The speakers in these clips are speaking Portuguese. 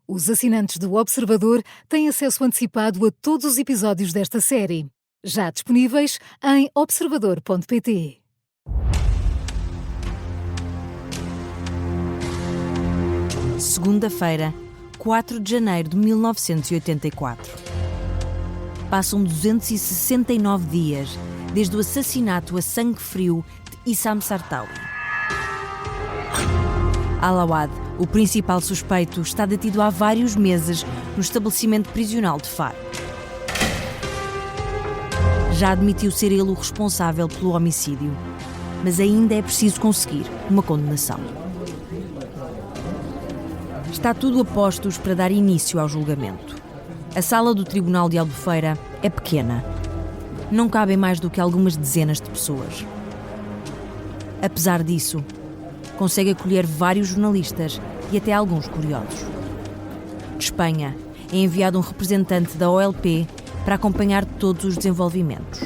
Os assinantes do Observador têm acesso antecipado a todos os episódios desta série, já disponíveis em observador.pt. Segunda-feira, 4 de janeiro de 1984. Passam 269 dias desde o assassinato a sangue frio de Issam Sartawi. Alawad, o principal suspeito, está detido há vários meses no estabelecimento prisional de Faro. Já admitiu ser ele o responsável pelo homicídio, mas ainda é preciso conseguir uma condenação. Está tudo a postos para dar início ao julgamento. A sala do Tribunal de Albufeira é pequena. Não cabem mais do que algumas dezenas de pessoas. Apesar disso, consegue acolher vários jornalistas e até alguns curiosos. De Espanha, é enviado um representante da OLP para acompanhar todos os desenvolvimentos.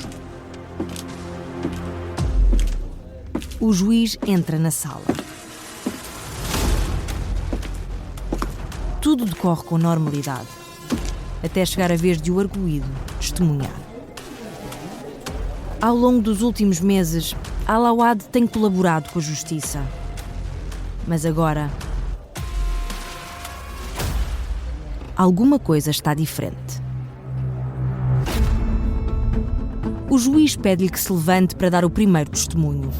O juiz entra na sala. Tudo decorre com normalidade, até chegar a vez de o arguido testemunhar. Ao longo dos últimos meses, Alawad tem colaborado com a justiça. Mas agora, alguma coisa está diferente. O juiz pede-lhe que se levante para dar o primeiro testemunho.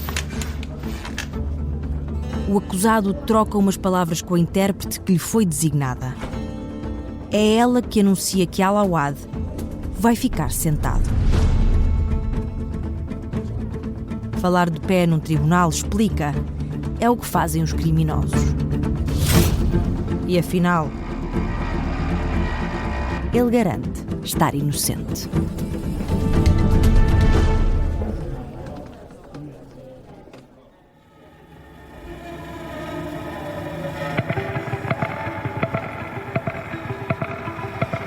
O acusado troca umas palavras com a intérprete que lhe foi designada. É ela que anuncia que Alawad vai ficar sentado. Falar de pé num tribunal, explica, é o que fazem os criminosos. E afinal, ele garante estar inocente.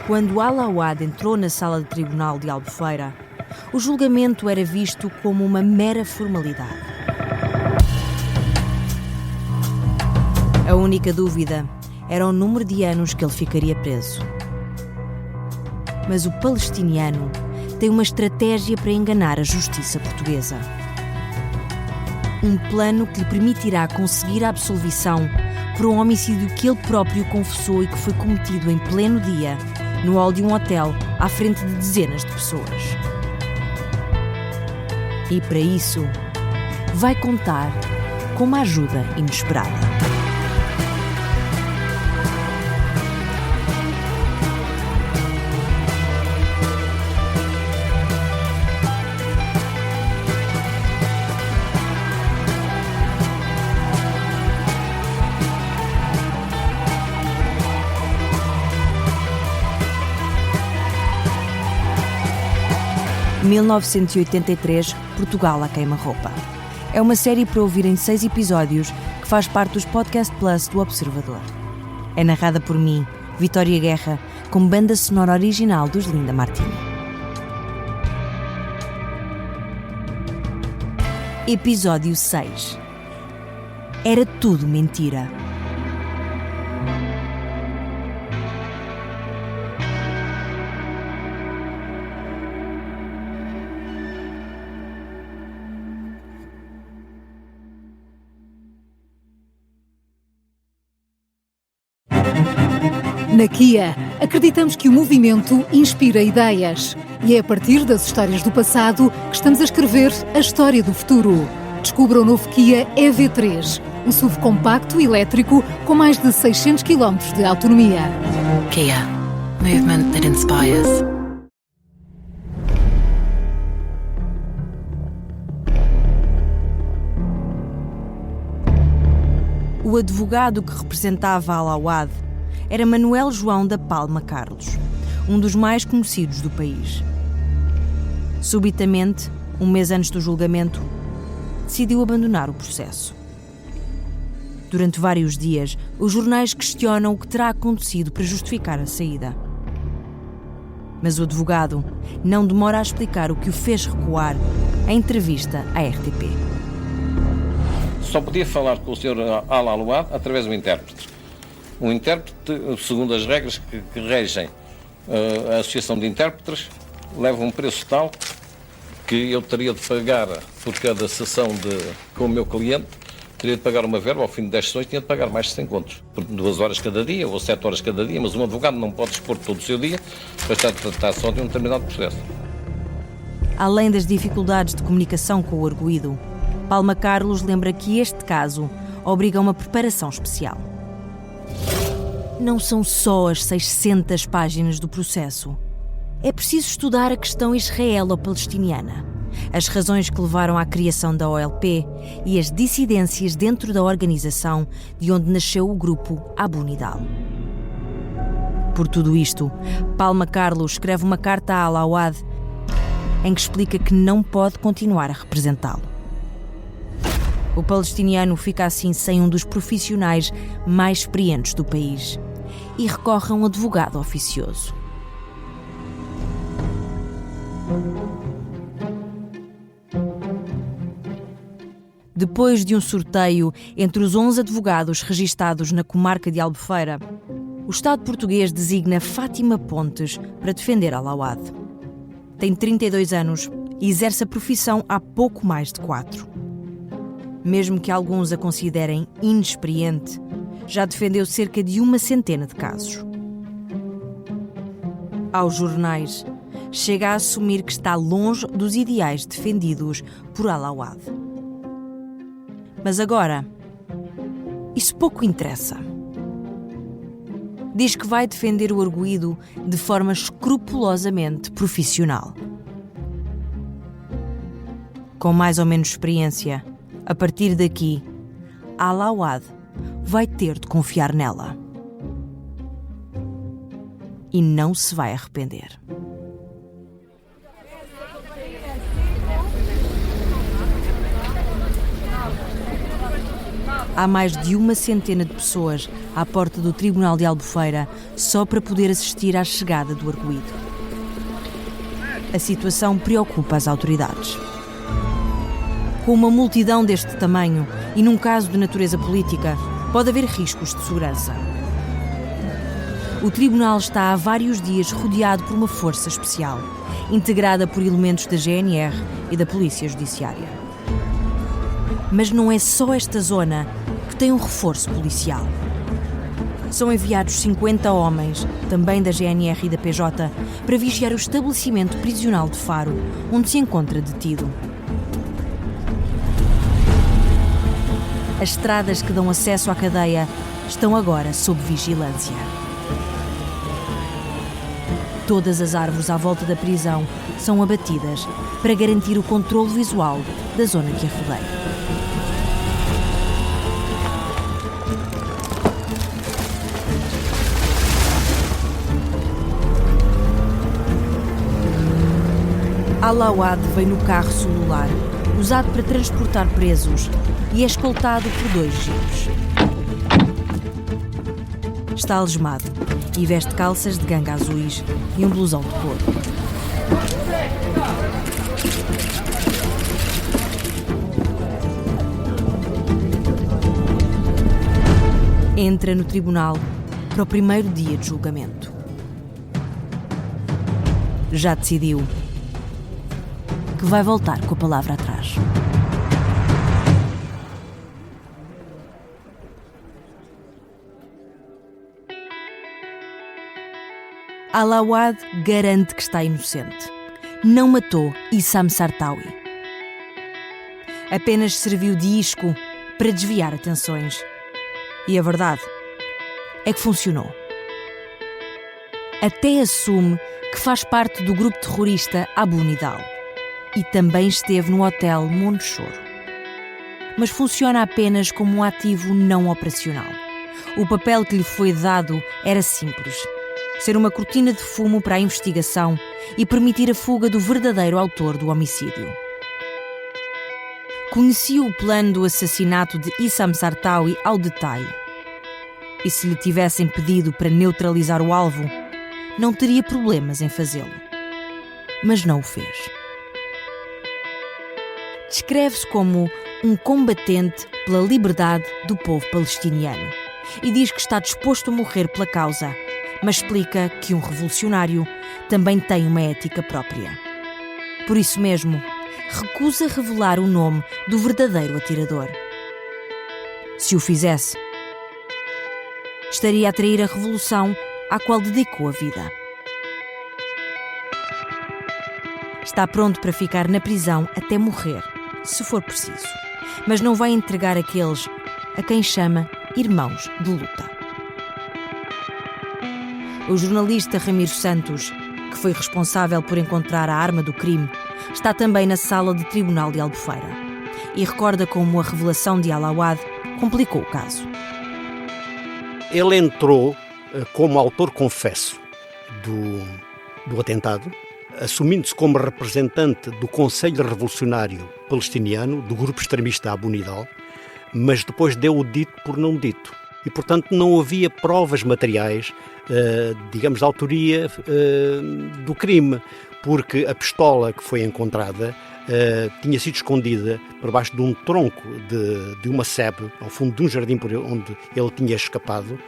Quando Alawad entrou na sala de tribunal de Albufeira, o julgamento era visto como uma mera formalidade. A única dúvida era o número de anos que ele ficaria preso. Mas o palestiniano tem uma estratégia para enganar a justiça portuguesa. Um plano que lhe permitirá conseguir a absolvição por um homicídio que ele próprio confessou e que foi cometido em pleno dia, no hall de um hotel, à frente de dezenas de pessoas. E para isso, vai contar com uma ajuda inesperada. Em 1983, Portugal a queima-roupa. É uma série para ouvir em 6 episódios que faz parte dos Podcast Plus do Observador. É narrada por mim, Vitória Guerra, com banda sonora original dos Linda Martini. Episódio 6. Era tudo mentira. Na Kia, acreditamos que o movimento inspira ideias. E é a partir das histórias do passado que estamos a escrever a história do futuro. Descubra o novo Kia EV3, um SUV compacto elétrico com mais de 600 km de autonomia. Kia. Movement that inspires. O advogado que representava Alawad era Manuel João da Palma Carlos, um dos mais conhecidos do país. Subitamente, um mês antes do julgamento, decidiu abandonar o processo. Durante vários dias, os jornais questionam o que terá acontecido para justificar a saída. Mas o advogado não demora a explicar o que o fez recuar em entrevista à RTP. Só podia falar com o Sr. Alawad através do intérprete. Um intérprete, segundo as regras que regem a Associação de Intérpretes, leva um preço tal que eu teria de pagar por cada sessão com o meu cliente, teria de pagar uma verba, ao fim de 10 sessões tinha de pagar mais de 100 contos, por 2 horas cada dia ou 7 horas cada dia, mas um advogado não pode expor todo o seu dia para estar a tratar só de um determinado processo. Além das dificuldades de comunicação com o arguido, Palma Carlos lembra que este caso obriga a uma preparação especial. Não são só as 600 páginas do processo. É preciso estudar a questão israelo-palestiniana, as razões que levaram à criação da OLP e as dissidências dentro da organização de onde nasceu o grupo Abu Nidal. Por tudo isto, Palma Carlos escreve uma carta a Al-Awad em que explica que não pode continuar a representá-lo. O palestiniano fica assim sem um dos profissionais mais experientes do país e recorre a um advogado oficioso. Depois de um sorteio entre os 11 advogados registados na comarca de Albufeira, o Estado português designa Fátima Pontes para defender Al-Awad. Tem 32 anos e exerce a profissão há pouco mais de 4. Mesmo que alguns a considerem inexperiente, já defendeu cerca de 100 de casos. Aos jornais, chega a assumir que está longe dos ideais defendidos por Al-Awad. Mas agora, isso pouco interessa. Diz que vai defender o arguido de forma escrupulosamente profissional. Com mais ou menos experiência, a partir daqui, Al-Awad vai ter de confiar nela. E não se vai arrepender. Há mais de 100 de pessoas à porta do Tribunal de Albufeira só para poder assistir à chegada do arguido. A situação preocupa as autoridades. Com uma multidão deste tamanho e num caso de natureza política, pode haver riscos de segurança. O tribunal está há vários dias rodeado por uma força especial, integrada por elementos da GNR e da Polícia Judiciária. Mas não é só esta zona que tem um reforço policial. São enviados 50 homens, também da GNR e da PJ, para vigiar o estabelecimento prisional de Faro, onde se encontra detido. As estradas que dão acesso à cadeia estão agora sob vigilância. Todas as árvores à volta da prisão são abatidas para garantir o controle visual da zona que a rodeia. Al-Awad vem no carro celular, usado para transportar presos, e é escoltado por 2 jipes. Está algemado e veste calças de ganga azuis e um blusão de couro. Entra no tribunal para o primeiro dia de julgamento. Já decidiu que vai voltar com a palavra atrás. Al-Awad garante que está inocente. Não matou Issam Sartawi. Apenas serviu de isco para desviar atenções. E a verdade é que funcionou. Até assume que faz parte do grupo terrorista Abu Nidal e também esteve no hotel Monte Choro. Mas funciona apenas como um ativo não operacional. O papel que lhe foi dado era simples: ser uma cortina de fumo para a investigação e permitir a fuga do verdadeiro autor do homicídio. Conhecia o plano do assassinato de Issam Sartawi ao detalhe. E se lhe tivessem pedido para neutralizar o alvo, não teria problemas em fazê-lo. Mas não o fez. Descreve-se como um combatente pela liberdade do povo palestiniano e diz que está disposto a morrer pela causa, mas explica que um revolucionário também tem uma ética própria. Por isso mesmo, recusa revelar o nome do verdadeiro atirador. Se o fizesse, estaria a trair a revolução à qual dedicou a vida. Está pronto para ficar na prisão até morrer, se for preciso, mas não vai entregar aqueles a quem chama irmãos de luta. O jornalista Ramiro Santos, que foi responsável por encontrar a arma do crime, está também na sala de tribunal de Albufeira e recorda como a revelação de Al-Awad complicou o caso. Ele entrou como autor confesso do atentado, assumindo-se como representante do Conselho Revolucionário Palestiniano, do grupo extremista Abu Nidal, mas depois deu o dito por não dito. E, portanto, não havia provas materiais, digamos, de autoria do crime, porque a pistola que foi encontrada tinha sido escondida por baixo de um tronco de uma sebe, ao fundo de um jardim por onde ele tinha escapado,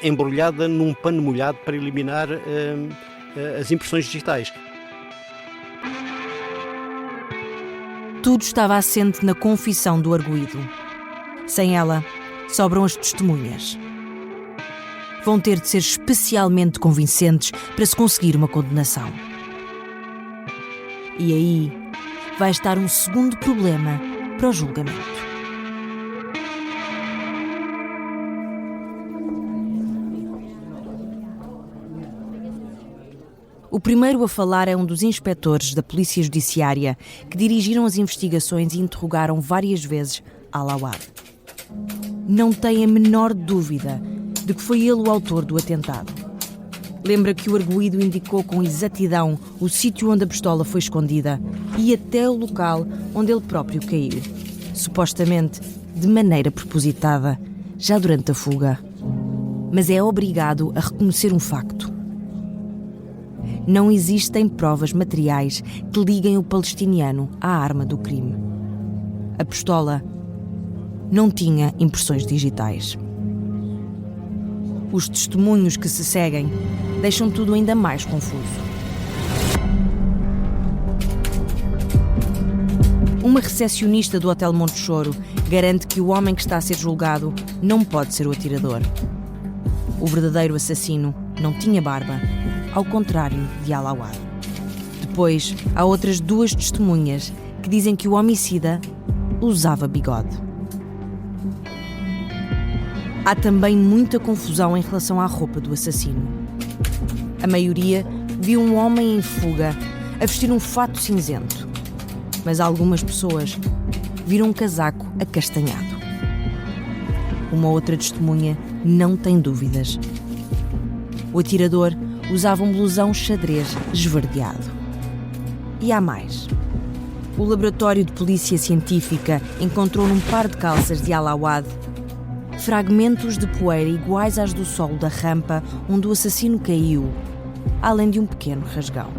embrulhada num pano molhado para eliminar as impressões digitais. Tudo estava assente na confissão do arguido. Sem ela, sobram as testemunhas. Vão ter de ser especialmente convincentes para se conseguir uma condenação. E aí vai estar um segundo problema para o julgamento. O primeiro a falar é um dos inspetores da Polícia Judiciária que dirigiram as investigações e interrogaram várias vezes Al-Awad. Não tem a menor dúvida de que foi ele o autor do atentado. Lembra que o arguido indicou com exatidão o sítio onde a pistola foi escondida e até o local onde ele próprio caiu, supostamente de maneira propositada, já durante a fuga. Mas é obrigado a reconhecer um facto. Não existem provas materiais que liguem o palestiniano à arma do crime. A pistola não tinha impressões digitais. Os testemunhos que se seguem deixam tudo ainda mais confuso. Uma recepcionista do Hotel Monte Choro garante que o homem que está a ser julgado não pode ser o atirador. O verdadeiro assassino não tinha barba, ao contrário de Al-Awad. Depois, há outras duas testemunhas que dizem que o homicida usava bigode. Há também muita confusão em relação à roupa do assassino. A maioria viu um homem em fuga a vestir um fato cinzento, mas algumas pessoas viram um casaco acastanhado. Uma outra testemunha não tem dúvidas. O atirador usava um blusão xadrez esverdeado. E há mais. O laboratório de polícia científica encontrou num par de calças de Al-Awad fragmentos de poeira iguais às do solo da rampa onde o assassino caiu, além de um pequeno rasgão.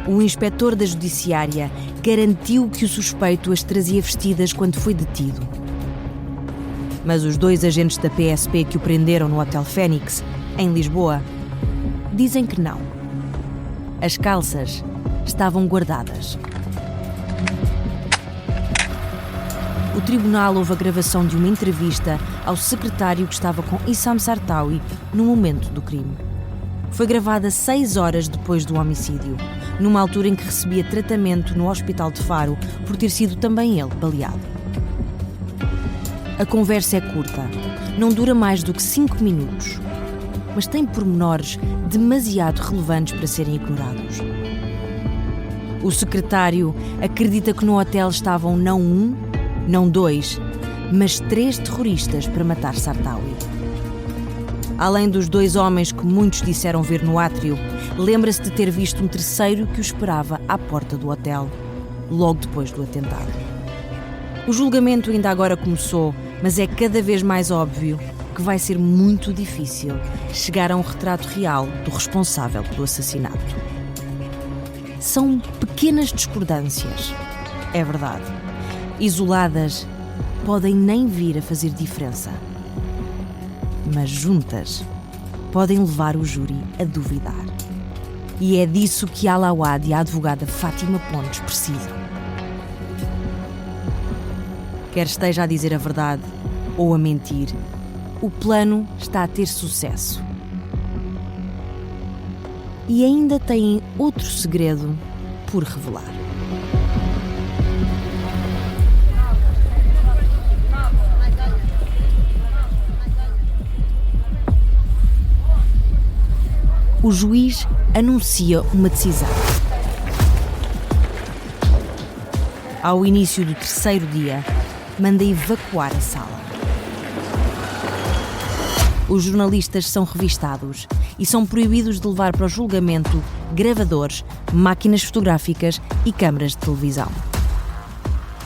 O inspetor da Judiciária garantiu que o suspeito as trazia vestidas quando foi detido. Mas os dois agentes da PSP que o prenderam no Hotel Fênix, em Lisboa, dizem que não. As calças estavam guardadas. O tribunal houve a gravação de uma entrevista ao secretário que estava com Issam Sartawi no momento do crime. Foi gravada 6 horas depois do homicídio, numa altura em que recebia tratamento no Hospital de Faro por ter sido também ele baleado. A conversa é curta, não dura mais do que 5 minutos, mas tem pormenores demasiado relevantes para serem ignorados. O secretário acredita que no hotel estavam não 1, não 2, mas 3 terroristas para matar Sartawi. Além dos 2 homens que muitos disseram ver no átrio, lembra-se de ter visto um terceiro que o esperava à porta do hotel, logo depois do atentado. O julgamento ainda agora começou, mas é cada vez mais óbvio que vai ser muito difícil chegar a um retrato real do responsável pelo assassinato. São pequenas discordâncias, é verdade, isoladas podem nem vir a fazer diferença. Mas juntas podem levar o júri a duvidar. E é disso que Alawad e a advogada Fátima Pontes precisam. Quer esteja a dizer a verdade ou a mentir, o plano está a ter sucesso. E ainda têm outro segredo por revelar. O juiz anuncia uma decisão. Ao início do terceiro dia, manda evacuar a sala. Os jornalistas são revistados e são proibidos de levar para o julgamento gravadores, máquinas fotográficas e câmaras de televisão.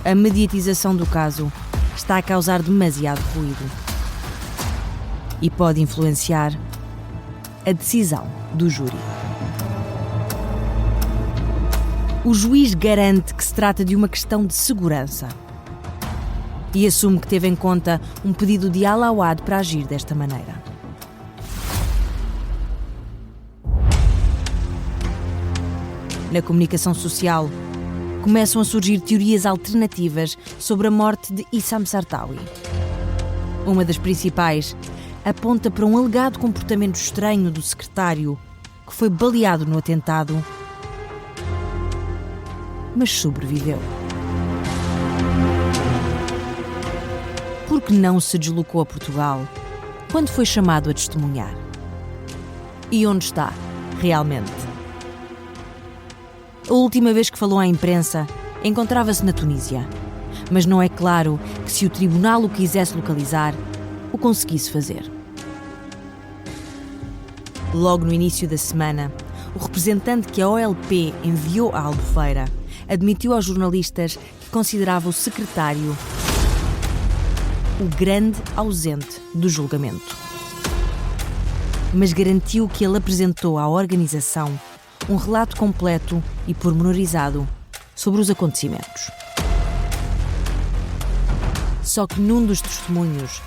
A mediatização do caso está a causar demasiado ruído e pode influenciar a decisão do júri. O juiz garante que se trata de uma questão de segurança e assume que teve em conta um pedido de Alawad para agir desta maneira. Na comunicação social, começam a surgir teorias alternativas sobre a morte de Issam Sartawi. Uma das principais aponta para um alegado comportamento estranho do secretário que foi baleado no atentado, mas sobreviveu. Por que não se deslocou a Portugal quando foi chamado a testemunhar? E onde está, realmente? A última vez que falou à imprensa encontrava-se na Tunísia, mas não é claro que, se o tribunal o quisesse localizar, o conseguisse fazer. Logo no início da semana, o representante que a OLP enviou à Albufeira admitiu aos jornalistas que considerava o secretário o grande ausente do julgamento. Mas garantiu que ele apresentou à organização um relato completo e pormenorizado sobre os acontecimentos. Só que num dos testemunhos,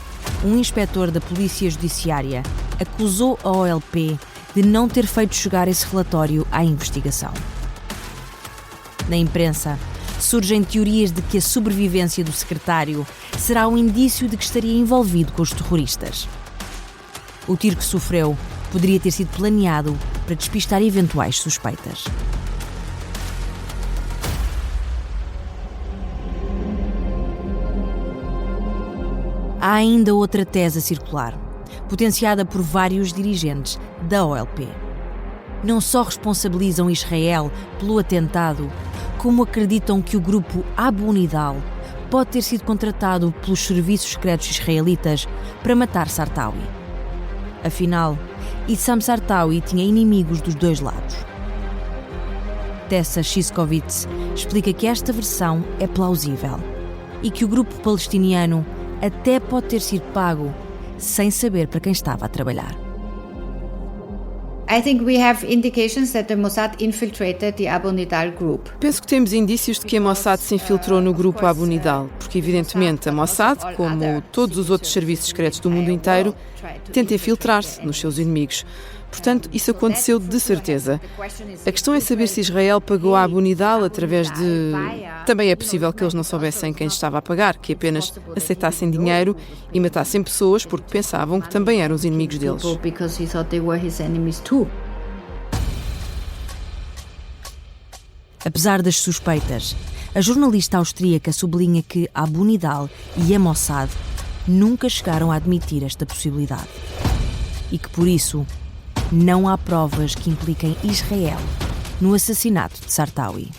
um inspetor da Polícia Judiciária acusou a OLP de não ter feito chegar esse relatório à investigação. Na imprensa, surgem teorias de que a sobrevivência do secretário será um indício de que estaria envolvido com os terroristas. O tiro que sofreu poderia ter sido planeado para despistar eventuais suspeitas. Há ainda outra tese a circular, potenciada por vários dirigentes da OLP. Não só responsabilizam Israel pelo atentado, como acreditam que o grupo Abu Nidal pode ter sido contratado pelos serviços secretos israelitas para matar Sartawi. Afinal, Issam Sartawi tinha inimigos dos dois lados. Tessa Shiskovitz explica que esta versão é plausível e que o grupo palestiniano até pode ter sido pago sem saber para quem estava a trabalhar. I think we have indications that the Mossad infiltrated the Abu Nidal group. Penso que temos indícios de que a Mossad se infiltrou no grupo Abu Nidal, porque evidentemente a Mossad, como todos os outros serviços secretos do mundo inteiro, tenta infiltrar-se nos seus inimigos. Portanto, isso aconteceu de certeza. A questão é saber se Israel pagou a Abu Nidal através de... Também é possível que eles não soubessem quem estava a pagar, que apenas aceitassem dinheiro e matassem pessoas porque pensavam que também eram os inimigos deles. Apesar das suspeitas, a jornalista austríaca sublinha que Abu Nidal e a Mossad nunca chegaram a admitir esta possibilidade e que, por isso, não há provas que impliquem Israel no assassinato de Sartawi.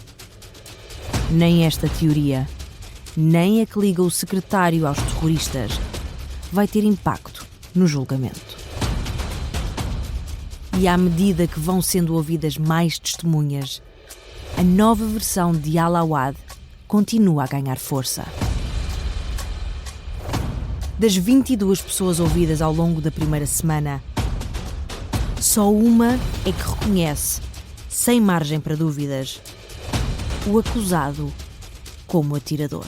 Nem esta teoria, nem a que liga o secretário aos terroristas, vai ter impacto no julgamento. E à medida que vão sendo ouvidas mais testemunhas, a nova versão de Alawad continua a ganhar força. Das 22 pessoas ouvidas ao longo da primeira semana, só uma é que reconhece, sem margem para dúvidas, o acusado como atirador.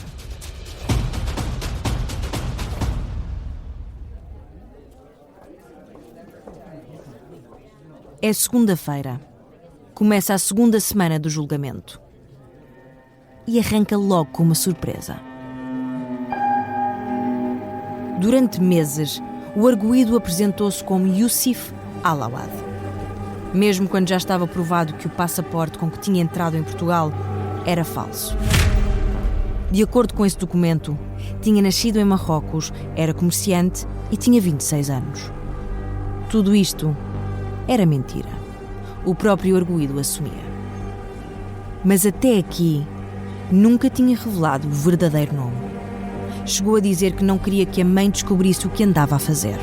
É segunda-feira. Começa a segunda semana do julgamento. E arranca logo com uma surpresa. Durante meses, o arguido apresentou-se como Youssef Alawad. Mesmo quando já estava provado que o passaporte com que tinha entrado em Portugal era falso. De acordo com esse documento, tinha nascido em Marrocos, era comerciante e tinha 26 anos. Tudo isto era mentira. O próprio arguido assumia. Mas até aqui, nunca tinha revelado o verdadeiro nome. Chegou a dizer que não queria que a mãe descobrisse o que andava a fazer.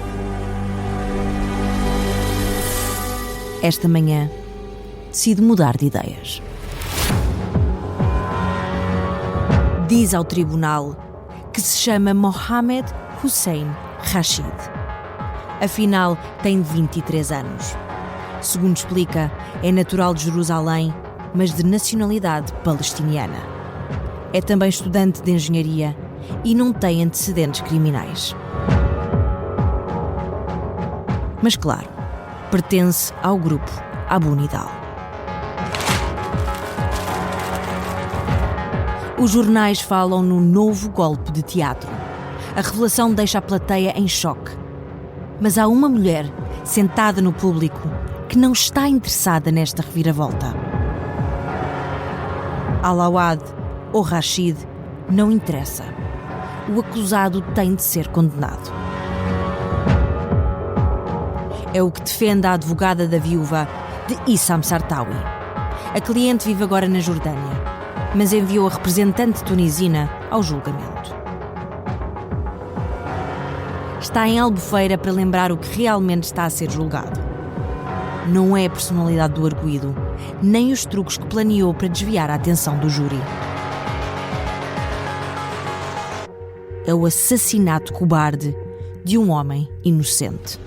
Esta manhã, decide mudar de ideias. Diz ao tribunal que se chama Mohamed Hussein Rashid. Afinal, tem 23 anos. Segundo explica, é natural de Jerusalém, mas de nacionalidade palestiniana. É também estudante de engenharia e não tem antecedentes criminais. Mas claro, pertence ao grupo Abu Nidal. Os jornais falam no novo golpe de teatro. A revelação deixa a plateia em choque. Mas há uma mulher sentada no público que não está interessada nesta reviravolta. Alawad ou Rashid não interessa. O acusado tem de ser condenado. É o que defende a advogada da viúva de Issam Sartawi. A cliente vive agora na Jordânia, mas enviou a representante tunisina ao julgamento. Está em Albufeira para lembrar o que realmente está a ser julgado. Não é a personalidade do arguido, nem os truques que planeou para desviar a atenção do júri. É o assassinato cobarde de um homem inocente. –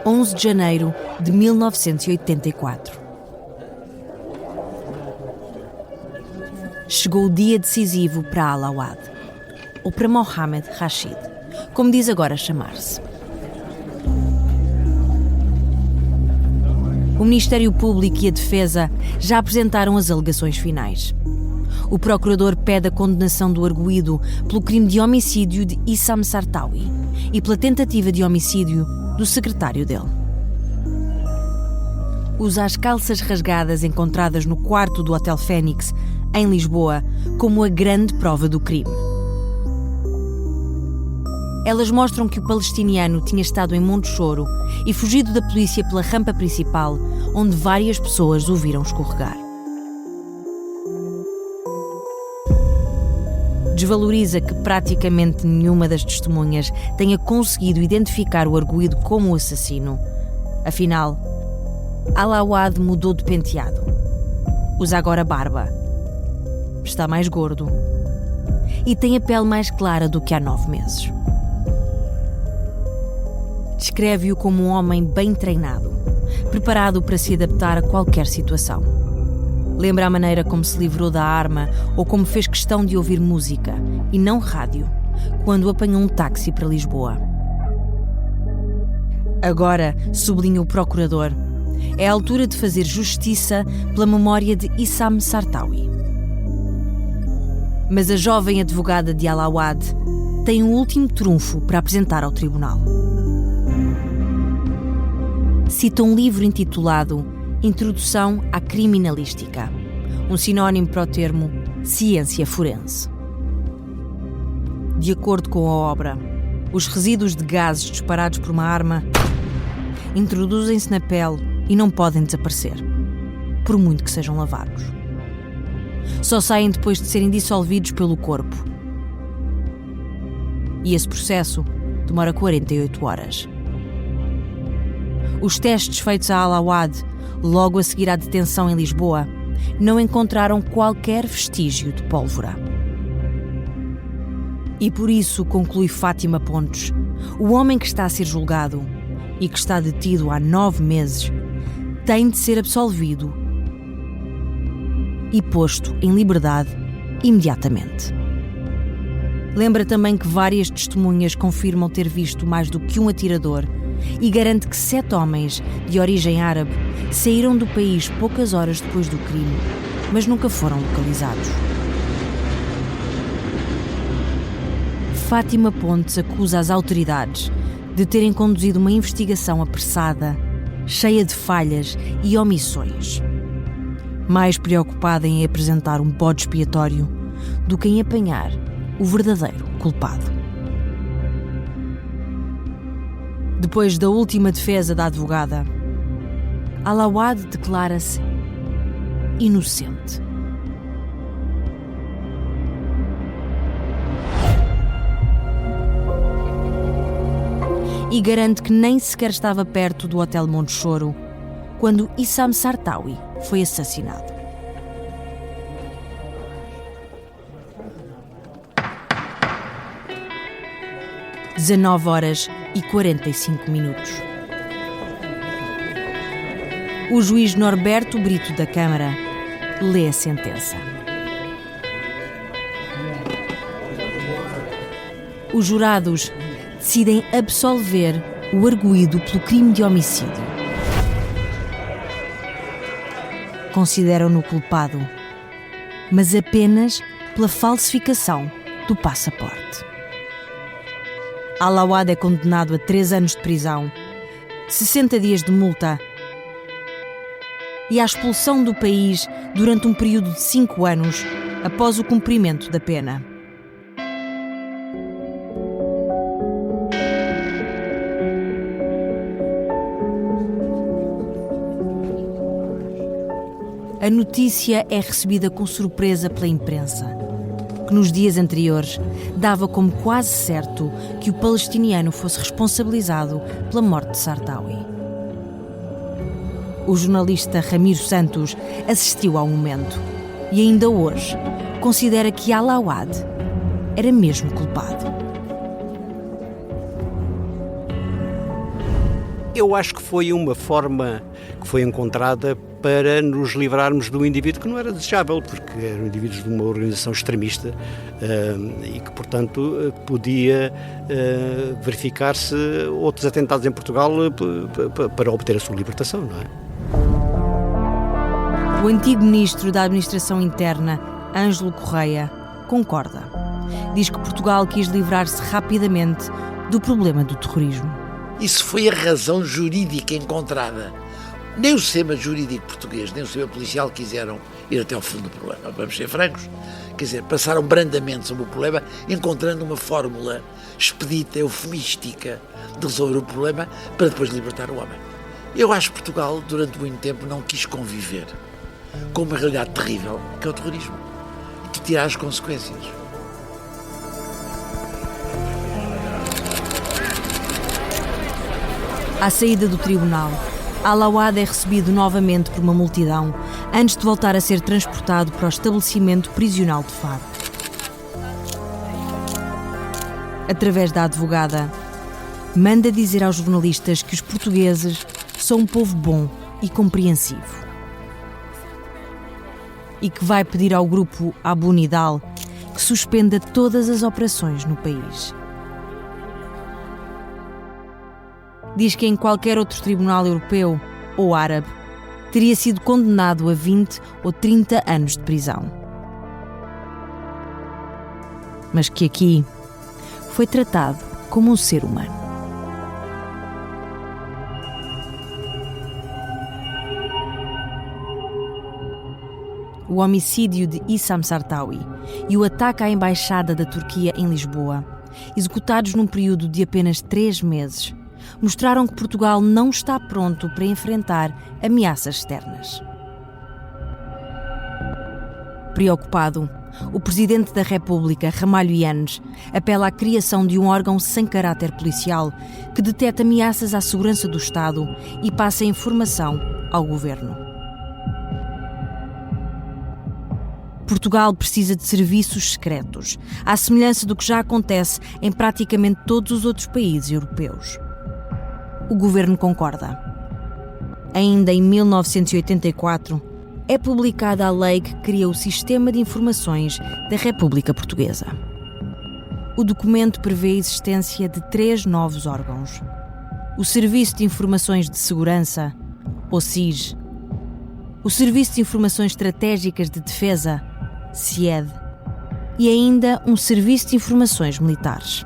11 de janeiro de 1984. Chegou o dia decisivo para Alawad, ou para Mohamed Rashid, como diz agora chamar-se. O Ministério Público e a Defesa já apresentaram as alegações finais. O procurador pede a condenação do arguido pelo crime de homicídio de Issam Sartawi e pela tentativa de homicídio do secretário dele. Usa as calças rasgadas encontradas no quarto do Hotel Fênix, em Lisboa, como a grande prova do crime. Elas mostram que o palestiniano tinha estado em Monte Choro e fugido da polícia pela rampa principal, onde várias pessoas o viram escorregar. Desvaloriza que praticamente nenhuma das testemunhas tenha conseguido identificar o arguido como o assassino. Afinal, Alawad mudou de penteado. Usa agora barba. Está mais gordo. E tem a pele mais clara do que há 9 meses. Descreve-o como um homem bem treinado, preparado para se adaptar a qualquer situação. Lembra a maneira como se livrou da arma ou como fez questão de ouvir música, e não rádio, quando apanhou um táxi para Lisboa. Agora, sublinha o procurador, é a altura de fazer justiça pela memória de Issam Sartawi. Mas a jovem advogada de Alawad tem um último trunfo para apresentar ao tribunal. Cita um livro intitulado Introdução à Criminalística, um sinónimo para o termo ciência forense. De acordo com a obra, os resíduos de gases disparados por uma arma introduzem-se na pele e não podem desaparecer, por muito que sejam lavados. Só saem depois de serem dissolvidos pelo corpo. E esse processo demora 48 horas. Os testes feitos a Alawad, logo a seguir à detenção em Lisboa, não encontraram qualquer vestígio de pólvora. E por isso, conclui Fátima Pontes, o homem que está a ser julgado e que está detido há 9 meses tem de ser absolvido e posto em liberdade imediatamente. Lembra também que várias testemunhas confirmam ter visto mais do que um atirador e garante que 7 homens de origem árabe saíram do país poucas horas depois do crime, mas nunca foram localizados. Fátima Pontes acusa as autoridades de terem conduzido uma investigação apressada, cheia de falhas e omissões, mais preocupada em apresentar um bode expiatório do que em apanhar o verdadeiro culpado. Depois da última defesa da advogada, Alawad declara-se inocente. E garante que nem sequer estava perto do Hotel Monte Choro quando Issam Sartawi foi assassinado. Às 19h45. O juiz Norberto Brito da Câmara lê a sentença. Os jurados decidem absolver o arguido pelo crime de homicídio. Consideram-no culpado, mas apenas pela falsificação do passaporte. Alawad é condenado a 3 anos de prisão, 60 dias de multa e à expulsão do país durante um período de 5 anos após o cumprimento da pena. A notícia é recebida com surpresa pela imprensa, que nos dias anteriores dava como quase certo que o palestiniano fosse responsabilizado pela morte de Sartawi. O jornalista Ramiro Santos assistiu ao momento e ainda hoje considera que Alawad era mesmo culpado. Eu acho que foi uma forma que foi encontrada para nos livrarmos de um indivíduo que não era desejável, porque eram indivíduos de uma organização extremista e que, portanto, podia verificar-se outros atentados em Portugal para obter a sua libertação, não é? O antigo ministro da Administração Interna, Ângelo Correia, concorda. Diz que Portugal quis livrar-se rapidamente do problema do terrorismo. Isso foi a razão jurídica encontrada. Nem o sistema jurídico português, nem o sistema policial quiseram ir até ao fundo do problema. Vamos ser francos. Quer dizer, passaram brandamente sobre o problema, encontrando uma fórmula expedita, eufemística, de resolver o problema para depois libertar o homem. Eu acho que Portugal, durante muito tempo, não quis conviver com uma realidade terrível, que é o terrorismo, e de tirar as consequências. À saída do tribunal, Alawad é recebido novamente por uma multidão antes de voltar a ser transportado para o estabelecimento prisional de Faro. Através da advogada, manda dizer aos jornalistas que os portugueses são um povo bom e compreensivo e que vai pedir ao grupo Abu Nidal que suspenda todas as operações no país. Diz que em qualquer outro tribunal europeu ou árabe teria sido condenado a 20 ou 30 anos de prisão. Mas que aqui foi tratado como um ser humano. O homicídio de Issam Sartawi e o ataque à embaixada da Turquia em Lisboa, executados num período de apenas 3 meses, mostraram que Portugal não está pronto para enfrentar ameaças externas. Preocupado, o Presidente da República, Ramalho Eanes, apela à criação de um órgão sem caráter policial que detete ameaças à segurança do Estado e passe a informação ao Governo. Portugal precisa de serviços secretos, à semelhança do que já acontece em praticamente todos os outros países europeus. O Governo concorda. Ainda em 1984, é publicada a lei que cria o Sistema de Informações da República Portuguesa. O documento prevê a existência de 3 novos órgãos: o Serviço de Informações de Segurança, ou SIS, o Serviço de Informações Estratégicas de Defesa, SIED, e ainda um Serviço de Informações Militares.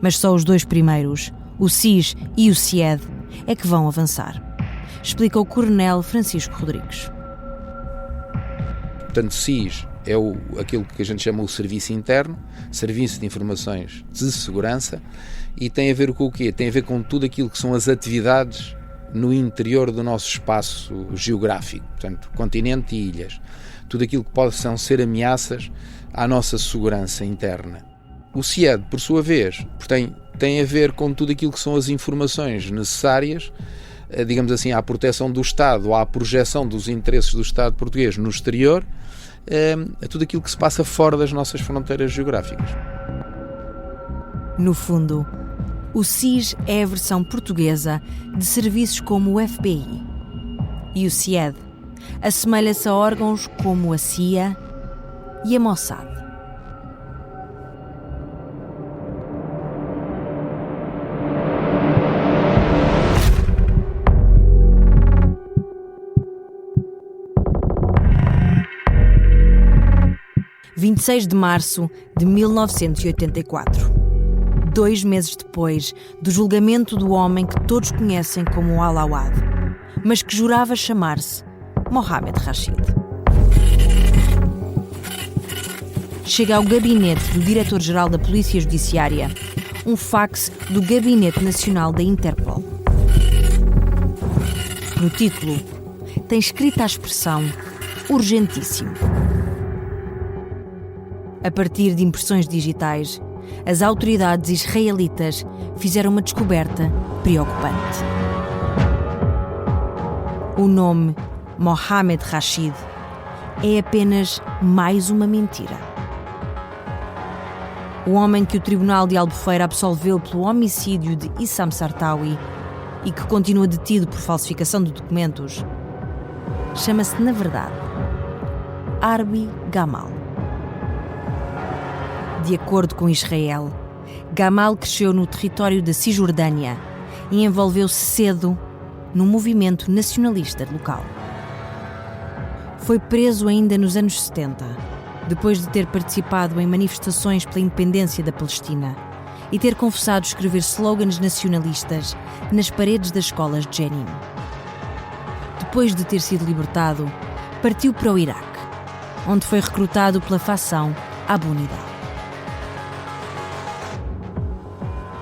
Mas só os 2 primeiros, o SIS e o SIED, é que vão avançar, explica o Coronel Francisco Rodrigues. Portanto, SIS é aquilo que a gente chama o Serviço Interno, Serviço de Informações de Segurança, e tem a ver com o quê? Tem a ver com tudo aquilo que são as atividades no interior do nosso espaço geográfico, portanto, continente e ilhas. Tudo aquilo que possam ser ameaças à nossa segurança interna. O SIED, por sua vez, tem a ver com tudo aquilo que são as informações necessárias, digamos assim, à proteção do Estado, à projeção dos interesses do Estado português no exterior, a tudo aquilo que se passa fora das nossas fronteiras geográficas. No fundo, o SIS é a versão portuguesa de serviços como o FBI. E o SIED assemelha-se a órgãos como a CIA e a Mossad. – 26 de março de 1984. 2 meses depois do julgamento do homem que todos conhecem como Alawad, mas que jurava chamar-se Mohamed Rashid. Chega ao gabinete do Diretor-Geral da Polícia Judiciária um fax do Gabinete Nacional da Interpol. No título, tem escrita a expressão urgentíssimo. A partir de impressões digitais, as autoridades israelitas fizeram uma descoberta preocupante. O nome Mohamed Rashid é apenas mais uma mentira. O homem que o Tribunal de Albufeira absolveu pelo homicídio de Issam Sartawi e que continua detido por falsificação de documentos, chama-se, na verdade, Arbi Gamal. De acordo com Israel, Gamal cresceu no território da Cisjordânia e envolveu-se cedo no movimento nacionalista local. Foi preso ainda nos anos 70, depois de ter participado em manifestações pela independência da Palestina e ter confessado escrever slogans nacionalistas nas paredes das escolas de Jenin. Depois de ter sido libertado, partiu para o Iraque, onde foi recrutado pela facção Abu Nidal.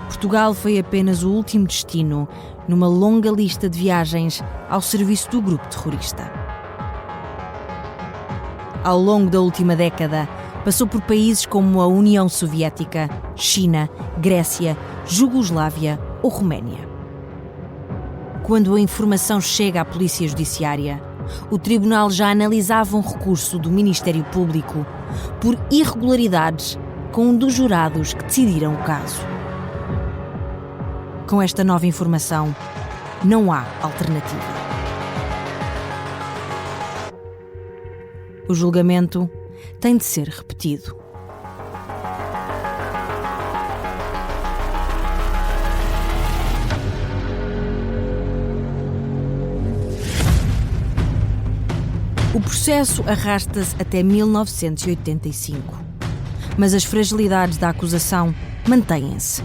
Portugal foi apenas o último destino numa longa lista de viagens ao serviço do grupo terrorista. Ao longo da última década, passou por países como a União Soviética, China, Grécia, Jugoslávia ou Roménia. Quando a informação chega à Polícia Judiciária, o Tribunal já analisava um recurso do Ministério Público por irregularidades com um dos jurados que decidiram o caso. Com esta nova informação, não há alternativa. O julgamento tem de ser repetido. O processo arrasta-se até 1985, mas as fragilidades da acusação mantêm-se.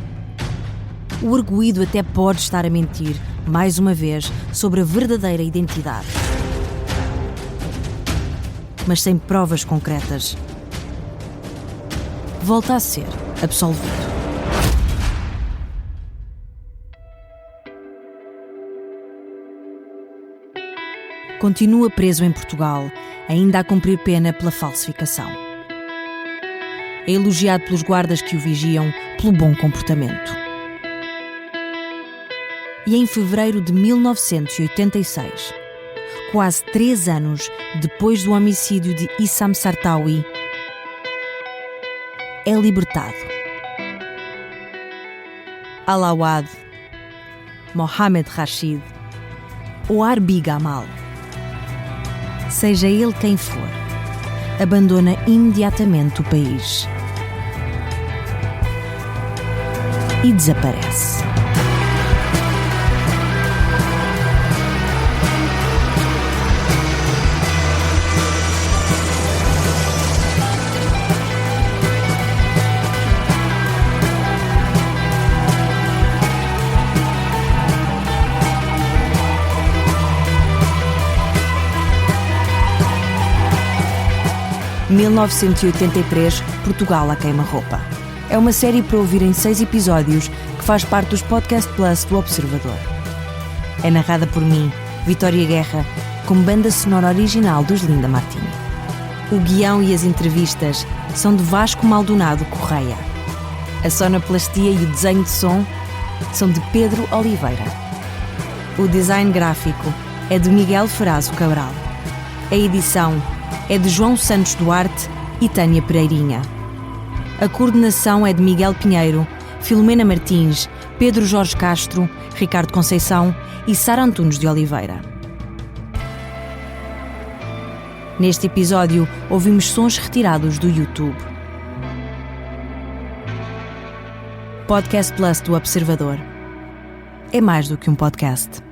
O arguido até pode estar a mentir, mais uma vez, sobre a verdadeira identidade. Mas sem provas concretas, volta a ser absolvido. Continua preso em Portugal, ainda a cumprir pena pela falsificação. É elogiado pelos guardas que o vigiam pelo bom comportamento. E em fevereiro de 1986, quase 3 anos depois do homicídio de Issam Sartawi, é libertado. Alawad, Mohamed Rashid ou Arbi Gamal seja ele quem for, abandona imediatamente o país e desaparece. Em 1983, Portugal a queima-roupa. É uma série para ouvir em 6 episódios que faz parte dos Podcast Plus do Observador. É narrada por mim, Vitória Guerra, com banda sonora original dos Linda Martini. O guião e as entrevistas são de Vasco Maldonado Correia. A sonoplastia e o desenho de som são de Pedro Oliveira. O design gráfico é de Miguel Ferrazo Cabral. A edição é de João Santos Duarte e Tânia Pereirinha. A coordenação é de Miguel Pinheiro, Filomena Martins, Pedro Jorge Castro, Ricardo Conceição e Sara Antunes de Oliveira. Neste episódio, ouvimos sons retirados do YouTube. Podcast Plus do Observador. É mais do que um podcast.